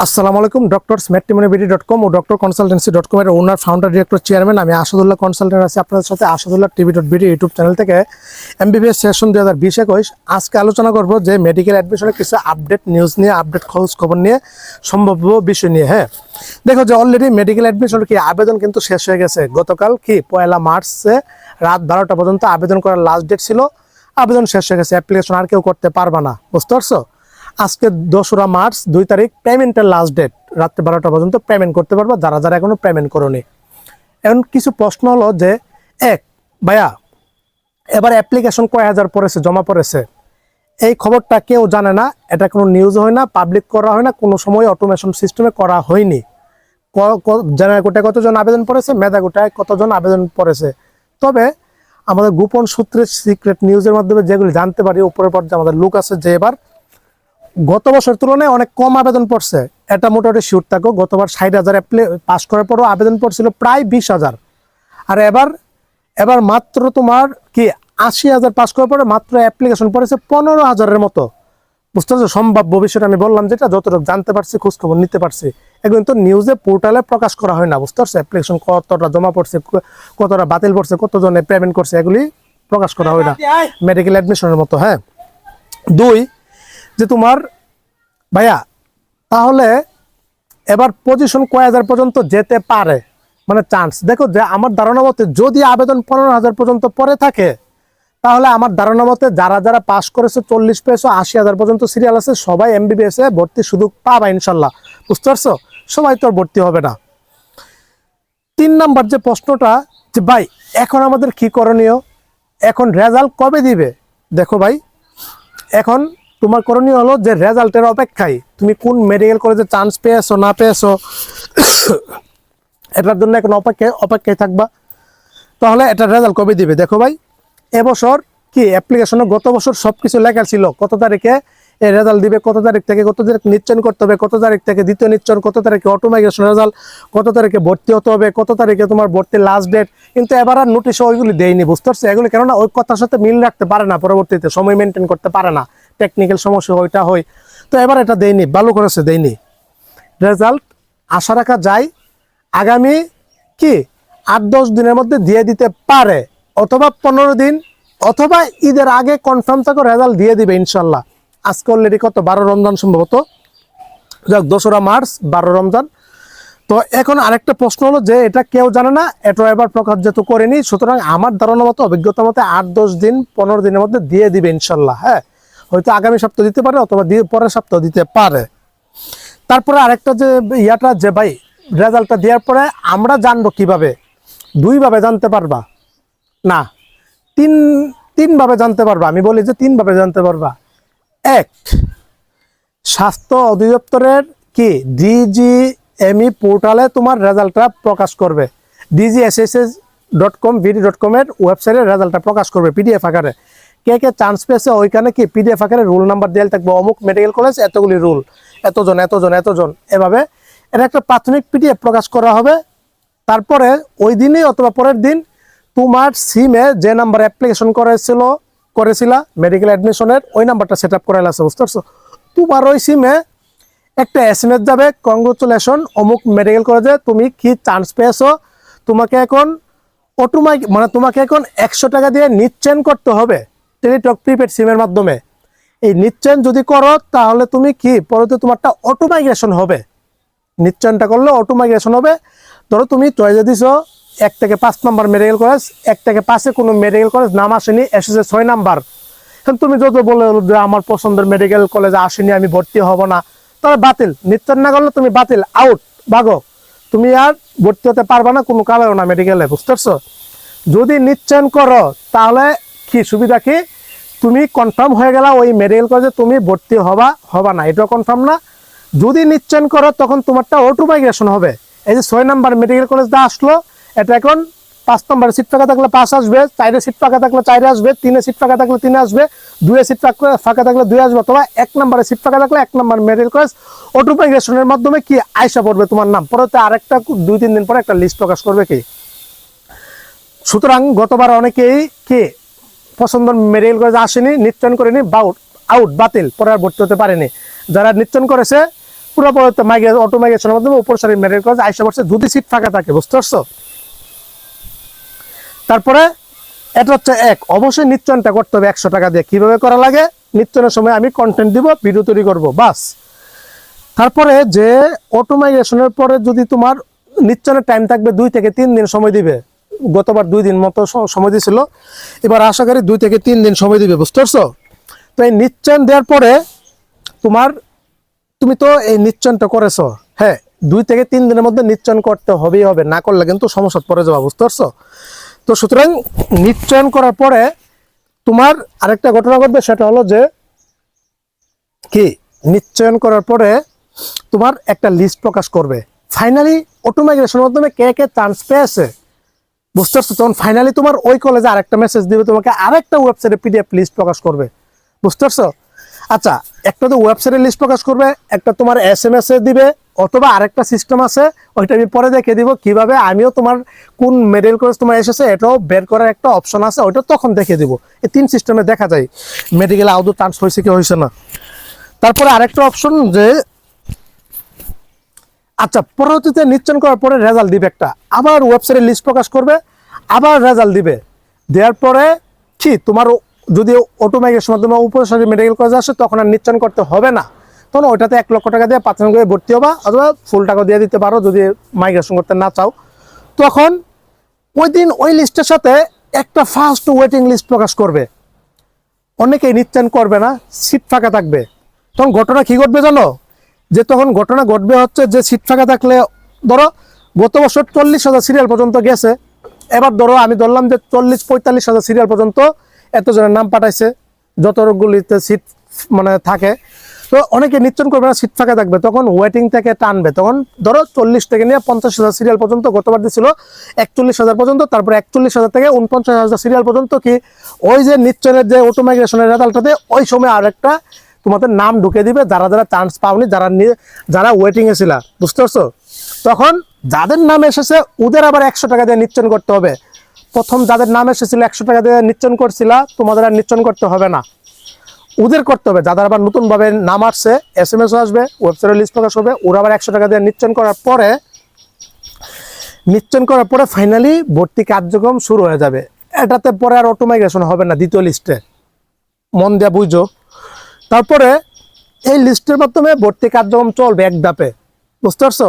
আসসালামু আলাইকুম। Doctor smartmoneyBD.com ও doctor consultancy.com এর ওনার, ফাউন্ডার, ডিরেক্টর, চেয়ারম্যান আমি আসাদুল্লাহ কনসালটেন্ট আছি আপনাদের সাথে আসাদুল্লাহ টিভি.বিডি ইউটিউব চ্যানেল থেকে। এমবিবিএস সেশন 2020-21 আজকে আলোচনা করব যে মেডিকেল অ্যাডমিশনের কিছু আপডেট নিউজ নিয়ে, আপডেট খবর নিয়ে, সম্ভাব্য বিষয় নিয়ে। হ্যাঁ, দেখো যে অলরেডি মেডিকেল অ্যাডমিশনের কি আবেদন কিন্তু শেষ হয়ে গেছে। গতকাল কি 1 মার্চে রাত 12টা পর্যন্ত আবেদন করার লাস্ট ডেট ছিল। আবেদন শেষ হয়ে গেছে, অ্যাপ্লিকেশন আর কেউ করতে পারবে না, বুঝতে পারছো? আজকে 2রা মার্চ 2 তারিখ পেমেন্টের লাস্ট ডেট, রাত্রে 12টা পর্যন্ত পেমেন্ট করতে পারবে যারা যারা এখনো পেমেন্ট করোনি। এখন কিছু প্রশ্ন হলো যে, এক ভাইয়া এবার অ্যাপ্লিকেশন কয় হাজার পড়েছে, জমা পড়েছে, এই খবরটা কেউ জানে না। এটা কোনো নিউজ হয় না, পাবলিক করা হয় না, কোনো সময় অটোমেশন সিস্টেমে করা হয়নি। জেনারেল কোটায় কতজন আবেদন পড়েছে, মেধা কোটায় কতজন আবেদন পড়েছে, তবে আমাদের গোপন সূত্রে সিক্রেট নিউজের মাধ্যমে যেগুলি জানতে পারি, উপরের পর্যায়ে আমাদের লোক আছে যে এবার গত বছরের তুলনায় অনেক কম আবেদন পড়ছে। এটা মোটামুটি শিওর থাকো। গতবার 60,000 পাস করার পরও আবেদন পড়ছিল প্রায় 20,000, আর এবার মাত্র তোমার কি 80,000 পাস করার পরে মাত্র অ্যাপ্লিকেশন পড়েছে 15,000-এর মতো। বুঝতে পারছো? সম্ভাব্য বিষয়টা আমি বললাম, যেটা যতটুকু জানতে পারছি, খোঁজখবর নিতে পারছি। এগুলো তো নিউজে পোর্টালে প্রকাশ করা হয় না, বুঝতে পারছো? অ্যাপ্লিকেশন কতটা জমা পড়ছে, কতটা বাতিল পড়ছে, কতজনে পেমেন্ট করছে, এগুলি প্রকাশ করা হয় না মেডিকেল অ্যাডমিশনের মতো। হ্যাঁ, 2 যে তোমার ভাইয়া তাহলে এবার পজিশন কয় হাজার পর্যন্ত যেতে পারে, মানে চান্স। দেখো যে আমার ধারণা মতে যদি আবেদন 15,000 পর্যন্ত পরে থাকে, তাহলে আমার ধারণা মতে যারা যারা পাস করেছে 40 পেয়েছে 80,000 পর্যন্ত সিরিয়াল আছে, সবাই এমবিবিএস এ ভর্তি সুযোগ পাবা ইনশাল্লাহ, বুঝতে পারছো? সবাই তো ভর্তি হবে না। 3 নাম্বার যে প্রশ্নটা, যে ভাই এখন আমাদের কি করণীয়, এখন রেজাল্ট কবে দিবে? দেখো ভাই, এখন তোমার করণীয় হলো যে রেজাল্টের অপেক্ষায়, তুমি কোন মেডিকেল কলেজে চান্স পেয়েছো না পেয়েছো এটার জন্য এখন অপেক্ষায় থাকবা। তাহলে এটা রেজাল্ট কবে দিবে? দেখো ভাই, এবছর কি অ্যাপ্লিকেশনে গত বছর সবকিছু লেখা ছিল কত তারিখে এই রেজাল্ট দিবে, কত তারিখ থেকে কত তারিখ নিশ্চয়ন করতে হবে, কত তারিখ থেকে দ্বিতীয় নিশ্চয়ন, কত তারিখে অটোমাইগ্রেশন রেজাল্ট, কত তারিখে ভর্তি হতে হবে, কত তারিখে তোমার ভর্তির লাস্ট ডেট। কিন্তু এবার আর নোটিশ ওইগুলি দেয়নি, বুঝতে পারছো? এগুলি কেননা ওই কথার সাথে মিল রাখতে পারে না, পরবর্তীতে সময় মেনটেন করতে পারে না, টেকনিক্যাল সমস্যা ওইটা হয়। তো এবার এটা দেয়নি, ভালো করেছে দেয়নি। রেজাল্ট আশা রাখা যায় আগামী কি 8-10 দিনের মধ্যে দিয়ে দিতে পারে, অথবা 15 দিন, অথবা ঈদের আগে কনফার্ম থাকো রেজাল্ট দিয়ে দিবে ইনশাল্লাহ। আজকে অলরেডি কত, 12 রমজান সম্ভবত, যাক 2রা মার্চ 12 রমজান। তো এখন আরেকটা প্রশ্ন হলো যে এটা কেউ জানে না, এটা এবার প্রকাশ যেহেতু করেনি, সুতরাং আমার ধারণা মতো, অভিজ্ঞতা মতে 8-10 দিন 15 দিনের মধ্যে দিয়ে দিবে ইনশাল্লাহ। হ্যাঁ, হয়তো আগামী সপ্তাহ দিতে পারে, অথবা পরের সপ্তাহ দিতে পারে। তারপরে আরেকটা যে ইয়াটা, যে ভাই রেজাল্টটা দেওয়ার পরে আমরা জানবো কিভাবে? 2 ভাবে জানতে পারবা না, তিন ভাবে জানতে পারবা। আমি বলি যে 3 ভাবে জানতে পারবা। এক, স্বাস্থ্য অধিদপ্তরের কি DGME পোর্টালে তোমার রেজাল্টটা প্রকাশ করবে। DGSSS.com এর ওয়েবসাইটে রেজাল্টটা প্রকাশ করবে পিডিএফ আকারে। কে কে চান্স পেয়েছে ওইখানে কি পিডিএফ আকারে রোল নাম্বার দেওয়া থাকবে, অমুক মেডিকেল কলেজ এতগুলি রুল, এতজন এতজন এতজন, এভাবে এটা একটা প্রাথমিক পিডিএফ প্রকাশ করা হবে। তারপরে ওই দিনই অথবা পরের দিন তোমার সিমে যে নাম্বার অ্যাপ্লিকেশন করেছিলা মেডিকেল অ্যাডমিশনের, ওই নাম্বারটা সেট আপ করাইলা আছে, বুঝতে পারছো? তোমার ওই সিমে একটা SMS যাবে, কংগ্রেচুলেশন অমুক মেডিকেল কলেজে তুমি কি চান্স পেয়েছো, তোমাকে এখন তোমাকে এখন 100 টাকা দিয়ে নিশ্চয়ন করতে হবে টেলিটক প্রিপেড সিমের মাধ্যমে। এই নিশ্চয়ন যদি করো তাহলে তুমি কি পরবর্তী তোমারটা অটোমাইগ্রেশন হবে। নিশ্চয়নটা করলে অটোমাইগ্রেশন হবে। ধরো তুমি চয়েসে দিছো 1 থেকে 5 নাম্বার মেডিকেল কলেজ, 1 থেকে 5-এ কোনো মেডিকেল কলেজ নাম আসেনি, এসেছে 6 নাম্বার। এখন তুমি যদি বলে যে আমার পছন্দের মেডিকেল কলেজে আসেনি, আমি ভর্তি হব না, তাহলে বাতিল। নিশ্চয় না করলে তুমি বাতিল, আউট, ভাগো, তুমি আর ভর্তি হতে পারবা না কোনো কালেও না মেডিকেলে, বুঝতে পারছো? যদি নিশ্চয়ন করো তাহলে কি সুবিধা কি, তুমি কনফার্ম হয়ে গেলা ওই মেডিকেল কলেজে তুমি ভর্তি হবা না, এটাও কনফার্ম না। যদি নিশ্চয়ন করো তখন তোমারটা অটোমাইগ্রেশন হবে। এই যে 6 নাম্বার মেডিকেল কলেজটা আসলো, এটা এখন 5 নম্বরে সিট ফাঁকা থাকলে 5 আসবে, 4-এ সিট ফাঁকা থাকলে 4 আসবে, 3-এ সিট ফাঁকা থাকলে 3 আসবে, 2-এ সিট ফাঁকা থাকলে 2 আসবে, অথবা 1 নম্বরে সিট ফাঁকা থাকলে 1 নম্বর মেডিকেল কলেজ অটোমাইগ্রেশনের মাধ্যমে কি আইসা পড়বে তোমার নাম। পরে আরেকটা 2-3 দিন পরে একটা লিস্ট প্রকাশ করবে কি। সুতরাং গতবার অনেকেই কি পছন্দ মেডিকেল কলেজ আসেনি, নিশ্চয়ন করেনি, আউট, বাতিল, পরে আর ভর্তি হতে পারেনি। যারা নিশ্চয়ন করেছে পুরো অটো মাইগ্রেশনের মাধ্যমে উপর সারি মেডিকেল কলেজ আইসা পড়ছে যদি সিট ফাঁকা থাকে, বুঝতে পারছো? তারপরে এটা হচ্ছে অবশ্যই নিশ্চয়নটা করতে হবে 100 টাকা দিয়ে। কিভাবে করা লাগে? নিশ্চয়নের সময় আমি কন্টেন্ট দিব, ভিডিও তৈরি করবো, বাস। তারপরে যে অটো মাইগ্রেশনের পরে যদি তোমার নিশ্চয়নের টাইম থাকবে 2 থেকে 3 দিন সময় দিবে। গতবার 2 দিন মতো সময় দিয়েছিল, এবার আশা করি 2 থেকে 3 দিন সময় দিবে, বুঝতে পারছো? তো এই নিশ্চয়ন দেওয়ার পরে তুমি তো এই নিশ্চয়নটা করেছো, হ্যাঁ, 2 থেকে 3 দিনের মধ্যে নিশ্চয়ন করতে হবেই হবে, না করলে কিন্তু সমস্যা পড়ে যাওয়া, বুঝতে পারছো? তো সুতরাং নিশ্চয়ন করার পরে তোমার আরেকটা ঘটনা ঘটবে, সেটা হলো যে কি, নিশ্চয়ন করার পরে তোমার একটা লিস্ট প্রকাশ করবে ফাইনালি অটো মাইগ্রেশনের মাধ্যমে কে কে চান্স পেয়েছে, বুঝতে পারছো? তখন ফাইনালি তোমার ওই কলেজে আরেকটা মেসেজ দিবে, তোমাকে আরেকটা ওয়েবসাইটে পিডিএফ লিস্ট প্রকাশ করবে, বুঝতে পারছো? আচ্ছা, একটা তো ওয়েবসাইটে লিস্ট প্রকাশ করবে, একটা তোমার SMS এ দিবে, অথবা আরেকটা সিস্টেম আছে, ওইটা আমি পরে দেখে দিব কিভাবে। আমিও তোমার কোন মেডিকেল কলেজ তোমার এসেছে এটাও বের করার একটা অপশন আছে, ওইটা তখন দেখে দিব। এই 3 সিস্টেমে দেখা যায় মেডিকেলে আদৌ চান্স হয়েছে কি হয়েছে না। তারপরে আরেকটা অপশন যে, আচ্ছা, পরবর্তীতে নিশ্চয়ন করার পরে রেজাল্ট দিবে একটা, আবার ওয়েবসাইটে লিস্ট প্রকাশ করবে, আবার রেজাল্ট দিবে। দেওয়ার পরে কি তোমার যদি অটো মাইগ্রেশনের মাধ্যমে উপসারী মেডিকেল কলেজ আসে, তখন আর নিশ্চয়ন করতে হবে না। তখন ওইটাতে 1 লক্ষ টাকা দিয়ে 5 করে ভর্তি হবা, অথবা ফুল টাকা দিয়ে দিতে পারো যদি মাইগ্রেশন করতে না চাও। তখন ওই দিন ওই লিস্টের সাথে একটা ফার্স্ট ওয়েটিং লিস্ট প্রকাশ করবে। অনেকেই নিশ্চয়ন করবে না, সিট ফাঁকা থাকবে। তখন ঘটনা কি ঘটবে জানো? যে তখন ঘটনা ঘটবে হচ্ছে যে সিট ফাঁকা থাকলে, ধরো গত বছর 40,000 সিরিয়াল পর্যন্ত গেছে, এবার ধরো আমি ধরলাম যে 40-45,000 সিরিয়াল পর্যন্ত এতজনের নাম পাঠাইছে, যতগুলিতে সিট মানে থাকে। তো অনেকে নিশ্চয়ন করবে না, সিট ফাঁকা থাকবে, তখন ওয়েটিং থেকে টানবে। তখন ধরো 40 থেকে নিয়ে 50,000 সিরিয়াল পর্যন্ত, গতবার দিয়েছিল 41,000 পর্যন্ত, তারপরে 41,000 থেকে 49,000 সিরিয়াল পর্যন্ত কি ওই যে নিশ্চয়নের যে অটো মাইগ্রেশনের রেজাল্টটাতে ওই সময় আরেকটা তোমাদের নাম ঢুকে দিবে, যারা যারা চান্স পাওনি, যারা ওয়েটিং এ ছিল, বুঝতে পারছো? তখন যাদের নাম এসেছে ওদের আবার 100 টাকা দিয়ে নিশ্চয়ন করতে হবে। প্রথম যাদের নাম এসেছিল 100 টাকা দিয়ে নিশ্চয়ন করছিল, তোমাদের আর নিশ্চয়ন করতে হবে না, ওদের করতে হবে। যাদের আবার নতুন ভাবে নাম আসছে, SMS আসবে, ওয়েবসাইটে লিস্ট প্রকাশ হবে, ওরা আবার 100 টাকা দিয়ে নিশ্চয়ন করার পরে ফাইনালি ভর্তি কার্যক্রম শুরু হয়ে যাবে। এটাতে পরে আর অটো মাইগ্রেশন হবে না দ্বিতীয় লিস্টে, মন দিয়ে বুঝো। তারপরে এই লিস্টের মাধ্যমে ভর্তি কার্যক্রম চলবে এক ধাপে, বুঝতে পারছো?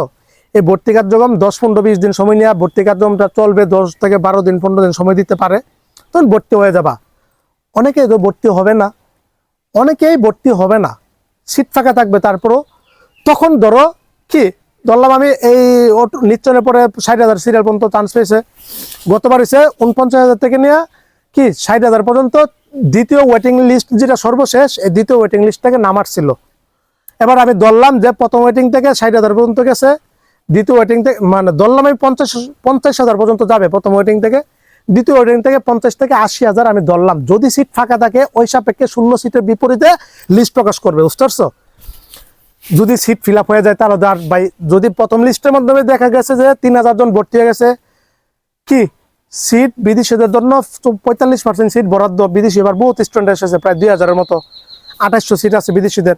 এই ভর্তি কার্যক্রম 10-15-20 দিন সময় নিয়ে ভর্তি কার্যক্রমটা চলবে, 10 থেকে 12 দিন 15 দিন সময় দিতে পারে, তখন ভর্তি হয়ে যাবা। অনেকেই তো ভর্তি হবে না, সিট ফাঁকা থাকবে। তারপরও তখন ধরো কি, ধরলাম আমি এই নিশ্চয়নের পরে 60,000 সিরিয়াল পর্যন্ত চান্স পেয়েছে, গতবার হয়েছে 49,000 থেকে নিয়ে কি 60,000 পর্যন্ত। দ্বিতীয় ওয়েটিং লিস্ট যেটা সর্বশেষ, এই দ্বিতীয় ওয়েটিং লিস্ট থেকে নাম আসছিল। এবার আমি ধরলাম যে প্রথম ওয়েটিং থেকে 60,000 পর্যন্ত গেছে, দ্বিতীয় ওয়েটিং থেকে মানে ধরলাম আমি 50,000 পর্যন্ত যাবে প্রথম ওয়েটিং থেকে, দ্বিতীয় ওয়েটিং থেকে 50 থেকে 80,000 আমি ধরলাম। যদি সিট ফাঁকা থাকে ওই সাপেক্ষে শূন্য সিটের বিপরীতে লিস্ট প্রকাশ করবে, বুঝতে পারছো? যদি সিট ফিল আপ হয়ে যায় তাহলে আর ভাই, যদি প্রথম লিস্টের মাধ্যমে দেখা গেছে যে 3,000 জন ভর্তি হয়ে গেছে, কি সিট বিদেশিদের জন্য 45% সিট বরাদ্দ, বিদেশি এবার বহুত স্টুডেন্ট এসেছে, প্রায় 2,000-এর মতো, 2800 সিট আছে বিদেশিদের।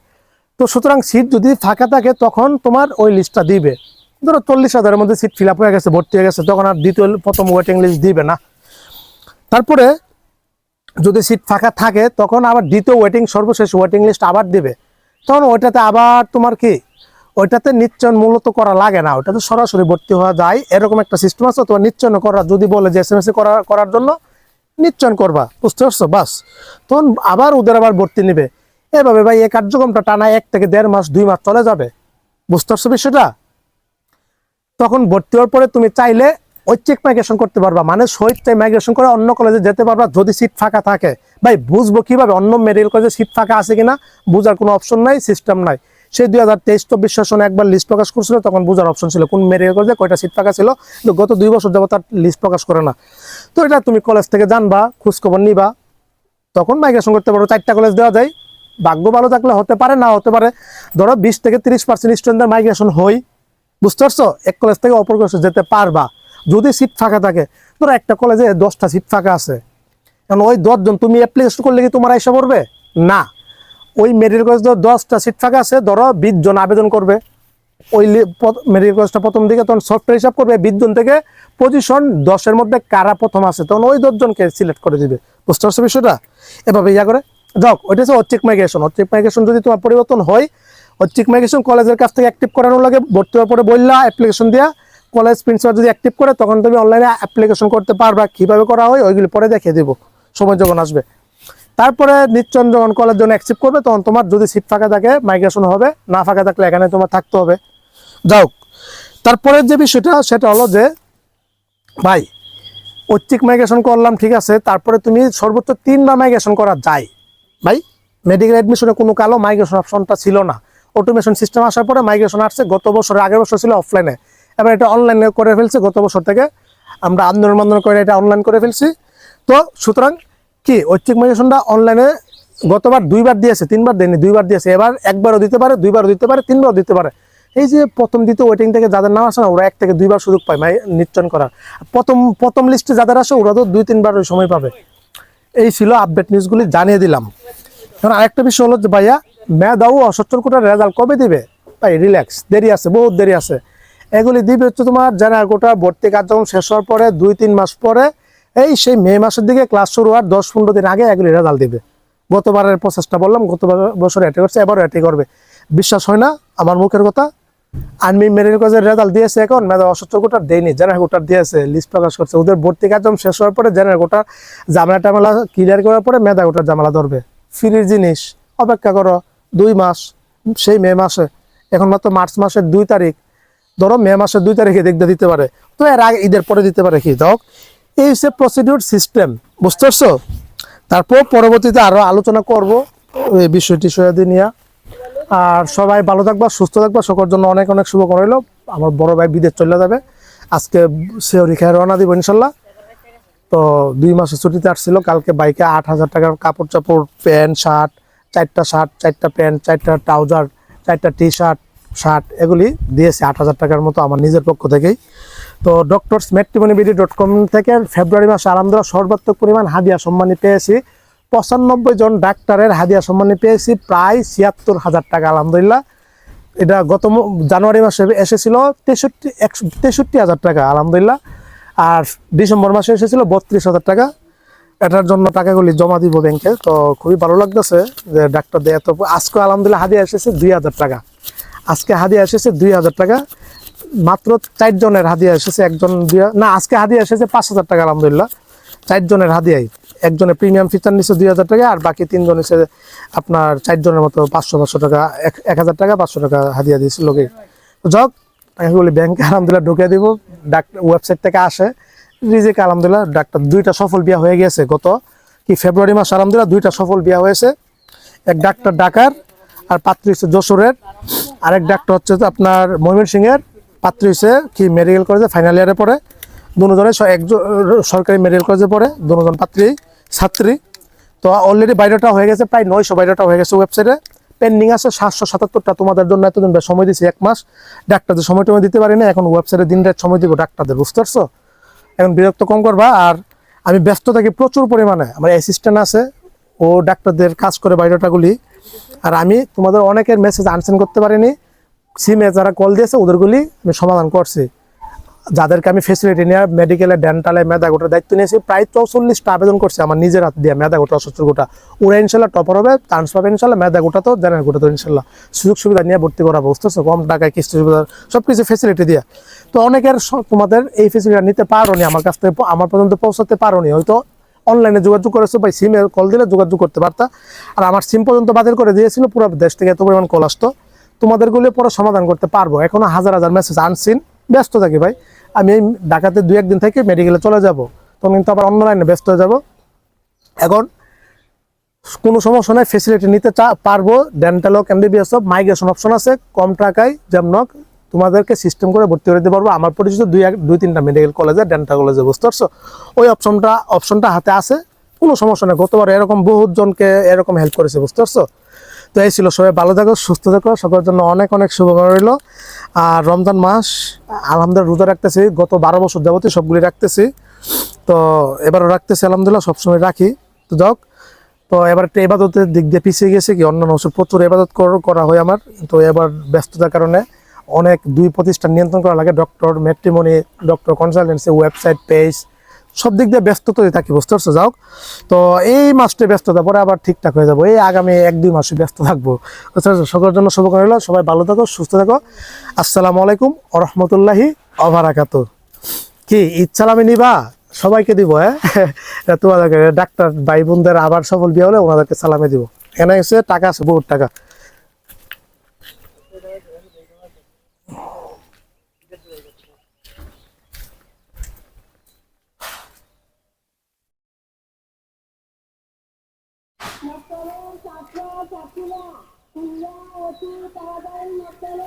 তো সুতরাং সিট যদি ফাঁকা থাকে তখন তোমার ওই লিস্টটা দিবে। ধরো 40,000-এর মধ্যে সিট ফিল আপ হয়ে গেছে, ভর্তি হয়ে গেছে, তখন আর প্রথম ওয়েটিং লিস্ট দিবে না। তারপরে যদি সিট ফাঁকা থাকে তখন আবার দ্বিতীয় সর্বশেষ ওয়েটিং লিস্ট আবার দিবে। তখন ওইটাতে আবার তোমার কি, ওইটাতে নিশ্চয়ন মূলত করা লাগে না, ওইটাতে সরাসরি ভর্তি হওয়া যায়, এরকম একটা সিস্টেম আছে। তোমার নিশ্চয়ন করা যদি বলে যে SMS করার জন্য নিশ্চয়ন করবা, বুঝতে পারছো? বাস, তখন আবার ওদের আবার ভর্তি নিবে। এভাবে ভাই এই কার্যক্রমটা টানা 1 থেকে 1.5 মাস 2 মাস চলে যাবে, বুঝতে পারছো বিষয়টা? তখন ভর্তি হওয়ার পরে তুমি চাইলে ঐচ্ছিক মাইগ্রেশন করতে পারবা, মানে স্বেচ্ছায় মাইগ্রেশন করে অন্য কলেজে যেতে পারবা যদি সিট ফাঁকা থাকে। ভাই বুঝবো কিভাবে অন্য মেডিকেল কলেজে সিট ফাঁকা আছে কিনা? বুঝার কোনো অপশন নাই, সিস্টেম নাই। সেই 2023-24 সেশনে একবার লিস্ট প্রকাশ করছিল, তখন বুঝার অপশন ছিল কোন মেডিকেল কলেজে কয়টা সিট ফাঁকা ছিল, কিন্তু গত 2 বছর যাবত তার লিস্ট প্রকাশ করে না। তো এটা তুমি কলেজ থেকে জানবা, খোঁজখবর নিবা, তখন মাইগ্রেশন করতে পারো। 4টা কলেজ দেওয়া যায়, ভাগ্য ভালো থাকলে হতে পারে, না হতে পারে। ধরো 20 থেকে 30% স্টুডেন্টদের মাইগ্রেশন হয়, বুঝতে পারছো? এক কলেজ থেকে অপর কলেজে যেতে পারবা যদি সিট ফাঁকা থাকে। ধরো একটা কলেজে 10টা সিট ফাঁকা আছে, কারণ ওই 10 জন তুমি অ্যাপ্লিকেশন করলে কি তোমার আইসা পড়বে না? ওই মেডিকেল কলেজে 10টা সিট ফাঁকা আছে, ধরো 20 জন আবেদন করবে, ওই মেডিকেল কলেজটা প্রথম দিকে তখন সফটওয়্যার হিসাব করবে 20 জন থেকে পজিশন 10-এর মধ্যে কারা প্রথম আছে তখন ওই 10 জনকে সিলেক্ট করে দিবে। বুঝতে পারছো বিষয়টা? এভাবে ইয়া করে যাও। ওইটা হচ্ছে ঐচ্ছিক মাইগ্রেশন। ঐচ্ছিক মাইগ্রেশন যদি তোমার পরিবর্তন হয়, ঐচ্ছিক মাইগ্রেশন কলেজের কাছ থেকে অ্যাক্টিভ করানো লাগে, ভর্তি হওয়ার পরে বললা অ্যাপ্লিকেশন দিয়া কলেজ প্রিন্সিপাল যদি অ্যাক্টিভ করে তখন তুমি অনলাইনে অ্যাপ্লিকেশন করতে পারবা। কীভাবে করা হয় ওইগুলি পরে দেখিয়ে দেবো সময় যখন আসবে। তারপরে নিশ্চয় যখন কলেজ যখন অ্যাকসেপ্ট করবে তখন তোমার যদি সিট ফাঁকা থাকে মাইগ্রেশন হবে, না ফাঁকা থাকলে এখানে তোমার থাকতে হবে। যাও, তারপরের যে বিষয়টা সেটা হলো যে ভাই ঐচ্ছিক মাইগ্রেশন করলাম ঠিক আছে, তারপরে তুমি সর্বোচ্চ 3বার মাইগ্রেশন করা যায় ভাই। মেডিকেল অ্যাডমিশনে কোনো কালো মাইগ্রেশন অপশনটা ছিল না, অটোমেশন সিস্টেম আসার পরে মাইগ্রেশন আসছে। গত বছরের আগের বছর ছিল অফলাইনে, এবার এটা অনলাইনে করে ফেলছে। গত বছর থেকে আমরা আন্দোলন করে এটা অনলাইন করে ফেলছি। তো সুতরাং কি ঐচ্ছিক মাইগ্রেশনটা অনলাইনে গতবার 2বার দিয়েছে, 3বার দেয়নি, 2বার দিয়েছে। এবার 1বারও দিতে পারে, 2বারও দিতে পারে, 3বারও দিতে পারে। এই যে প্রথম দ্বিতীয় ওয়েটিং থেকে যাদের নাম আসে না ওরা 1 থেকে 2বার সুযোগ পায় নিশ্চয়ন করার। প্রথম লিস্টে যাদের আসে ওরা তো 2-3বার ওই সময় পাবে। এই ছিল আপডেট নিউজগুলি জানিয়ে দিলাম। এখন আরেকটা বিষয় হলো যে ভাইয়া মেধাও অসচ্ছল কোটার রেজাল্ট কবে দিবে? ভাই রিল্যাক্স, দেরি আছে, বহুত দেরি আছে। এগুলি দিবে হচ্ছে তোমার জেনারেল কোটা ভর্তি কার্যক্রম শেষ হওয়ার পরে 2-3 মাস পরে, এই সেই মে মাসের দিকে ক্লাস শুরু হওয়ার 10-15 দিন আগে এগুলি রেজাল্ট দিবে। গতবারের প্রসেসটা বললাম, গতবার বছর এটি করছে, এবারও এটি করবে। বিশ্বাস হয় না আমার মুখের কথা? আমি মেডিকেল কলেজের রেজাল্ট দিয়েছে, এখন মেধা অসচ্ছল কোটার দেয়নি, জেনারেল কোটার দিয়েছে, লিস্ট প্রকাশ করছে। ওদের ভর্তি কার্যক্রম শেষ হওয়ার পরে জেনারেল কোটার ঝামেলা ক্লিয়ার করার পরে মেধা কোটার ঝামেলা ধরবে। ফ্রির জিনিস, অপেক্ষা করো 2 মাস, সেই মে মাসে, এখন মাত্র মার্চ মাসের 2 তারিখ, ধরো মে মাসের 2 তারিখে দেখতে দিতে পারে, তো এর আগে ঈদের পরে দিতে পারে। কি দাও, এই হচ্ছে প্রসিডিউর সিস্টেম, বুঝতে পারছো? তারপর পরবর্তীতে আরো আলোচনা করব এই বিষয়টি নিয়ে। আর সবাই ভালো থাকবা, সুস্থ থাকবা, সকলের জন্য অনেক অনেক শুভকামনা রইল। আমার বড় ভাই বিদেশ চলে যাবে, আজকে সেওরি খেয়ে রওনা দিব ইনশাল্লাহ। তো 2 মাসের ছুটিতে আসছিল, কালকে বাইকে 8,000 টাকার কাপড় চাপড়, প্যান্ট শার্ট, 4টা শার্ট, 4টা প্যান্ট, 4টা ট্রাউজার, 4টা টি শার্ট এগুলি দিয়েছে 8,000 টাকার মতো আমার নিজের পক্ষ থেকেই। তো doctorsmatrimonyBD.com থেকে ফেব্রুয়ারি মাসে আলহামদুলিল্লাহ সর্বাত্মক পরিমাণ হাদিয়া সম্মানী পেয়েছি। 95 জন ডাক্তারের হাদিয়া সম্মানী পেয়েছি, প্রায় 76,000 টাকা আলহামদুলিল্লাহ। এটা গত জানুয়ারি মাসে এসেছিল 63,000 টাকা আলহামদুলিল্লাহ। আর ডিসেম্বর মাসে এসেছিল 32,000 টাকা। এটার জন্য টাকাগুলি জমা দিব ব্যাংকে। তো খুবই ভালো লাগতেছে যে ডাক্তারদের এত। আজকে আলহামদুলিল্লাহ হাদিয়া এসেছে 2,000 টাকা। আজকে হাদিয়া এসেছে 2,000 টাকা, মাত্র 4 জনের হাদিয়া এসেছে। আজকে হাদিয়া এসেছে 5,000 টাকা আলহামদুলিল্লাহ। 4 জনের হাদিয়াই, একজনের প্রিমিয়াম ফিচার নিচ্ছে 2,000 টাকা, আর বাকি 3 জন এসে আপনার 4 জনের মতো 500 টাকা, 1,000 টাকা 500 টাকা হাদিয়া দিয়েছিল লোকে। যাক, এগুলি ব্যাংকে আলহামদুলিল্লাহ ঢুকিয়ে দিব। ডাক্তার ওয়েবসাইট থেকে আসে রিজিক আলহামদুলিল্লাহ। ডাক্তার 2টা সফল বিয়া হয়ে গেছে গত ফেব্রুয়ারি মাস আলহামদুলিল্লাহ। 2টা সফল বিয়া হয়েছে। এক ডাক্তার ঢাকার, আর পাত্রী হচ্ছে যশোরের। আরেক ডাক্তার হচ্ছে আপনার ময়মনসিংহের, পাত্রী হচ্ছে মেডিকেল কলেজে ফাইনাল ইয়ারে পড়ে। দুজনে সরকারি মেডিকেল কলেজে পড়ে, দুজন পাত্রী ছাত্রী। তো অলরেডি বায়োডাটা হয়ে গেছে, প্রায় 900 বায়োডাটা হয়ে গেছে ওয়েবসাইটে। পেন্ডিং আছে 777টা। তোমাদের জন্য এতদিন সময় দিচ্ছি, 1 মাস ডাক্তারদের সময় দিতে পারি না। এখন ওয়েবসাইটে দিন রাত সময় দিব ডাক্তারদের, বুঝতে পারছো? এখন বিরক্ত কম করবা। আর আমি ব্যস্ত থাকি প্রচুর পরিমাণে, আমার অ্যাসিস্ট্যান্ট আছে, ও ডাক্তারদের কাজ করে বায়োডাটাগুলি। আর আমি তোমাদের অনেকের মেসেজ আনসেন্ড করতে পারিনি, সিমে যারা কল দিয়েছে ওদেরগুলি আমি সমাধান করছি। যাদেরকে আমি ফেসিলিটি নিয়ে মেডিকেলে, ডেন্টালে, মেধা গোটার দায়িত্ব নিয়েছি, প্রায় 44টা আবেদন করছি আমার নিজের হাত দিয়ে। মেধা গোটা, অসচ্ছল গোটা, ওরা ইনশাল্লাহ টপার হবে, চান্স পাবে ইনশাল্লাহ। মেধা গোটা তো, জেনারেল গোটা তো ইনশাল্লাহ সুযোগ সুবিধা নিয়ে ভর্তি করাবো, বুঝতেছো? কম টাকায় কিস্তি সুবিধা সব কিছু ফেসিলিটি দিয়ে। তো অনেকের তোমাদের এই ফেসিলিটি নিতে পারো নি, আমার কাছ থেকে আমার পর্যন্ত পৌঁছাতে পারো নি, হয়তো অনলাইনে যোগাযোগ করেছো বা সিমে কল দিলে যোগাযোগ করতে পারতা। আর আমার সিম পর্যন্ত বাতিল করে দিয়েছিল, পুরো দেশ থেকে এত পরিমাণ কল আসতো। তোমাদেরগুলো পরে সমাধান করতে পারবো। এখনো হাজার মেসেজ আনসিন, ব্যস্ত থাকি ভাই। আমি এই ঢাকাতে 2-1 দিন থেকে মেডিকেলে চলে যাব, তখন কিন্তু আবার অনলাইনে ব্যস্ত হয়ে যাব। এখন কোনো সমস্যা নাই, ফেসিলিটি নিতে পারবো। ডেন্টাল হোক, MBBS হোক, মাইগ্রেশন অপশন আছে কম টাকায়, যেমন তোমাদেরকে সিস্টেম করে ভর্তি করে দিতে পারবো। আমার পরিচিত 2-3টা মেডিকেল কলেজে, ডেন্টাল কলেজে, বুঝতে পারছো? ওই অপশনটা হাতে আছে, কোনো সমস্যা নেই। গতবার এরকম বহুত জনকে এরকম হেল্প করেছে, বুঝতে পারছো? তো এই ছিল। সবাই ভালো থাকো, সুস্থ থাকো, সকলের জন্য অনেক অনেক শুভকামনা রইল। আর রমজান মাস আলহামদুলিল্লাহ রোজা রাখতেছি, গত 12 বছর যাবতীয় সবগুলি রাখতেছি। তো এবারও রাখতেছি আলহামদুলিল্লাহ, সবসময় রাখি। তো যাক, তো এবার একটা এবাদতের দিক দিয়ে পিছিয়ে গেছে কি, অন্যান্য বছর প্রচুর এবাদত করা হয় আমার, তো এবার ব্যস্ততার কারণে অনেক 2 প্রতিষ্ঠান নিয়ন্ত্রণ করা লাগে, doctor matrimony, doctor consultancy, website page, সব দিক দিয়ে ব্যস্ততাই থাকি, বুঝতে পারছো? যাও তো এই মাসটা ব্যস্ততা, পরে আবার ঠিকঠাক হয়ে যাবো, এই আগামী 1-2 মাসে ব্যস্ত থাকবো, বুঝতে পারছো? সকলের জন্য শুভকামনা রইলো, সবাই ভালো থাকো, সুস্থ থাকো। আসসালামু আলাইকুম ওয়া রাহমাতুল্লাহি ওয়া বারাকাতুহু। কি ঈদ সালামি নিবা? সবাইকে দিব, হ্যাঁ। তোমাদেরকে ডাক্তার ভাই বোনদের আবার সফল বিয়ে হলে ওনাদেরকে সালামি দিব। এখানে এসে টাকা আছে, বহুত টাকা। Motor, satu, satu lah. Punya, itu, tahu dari motor.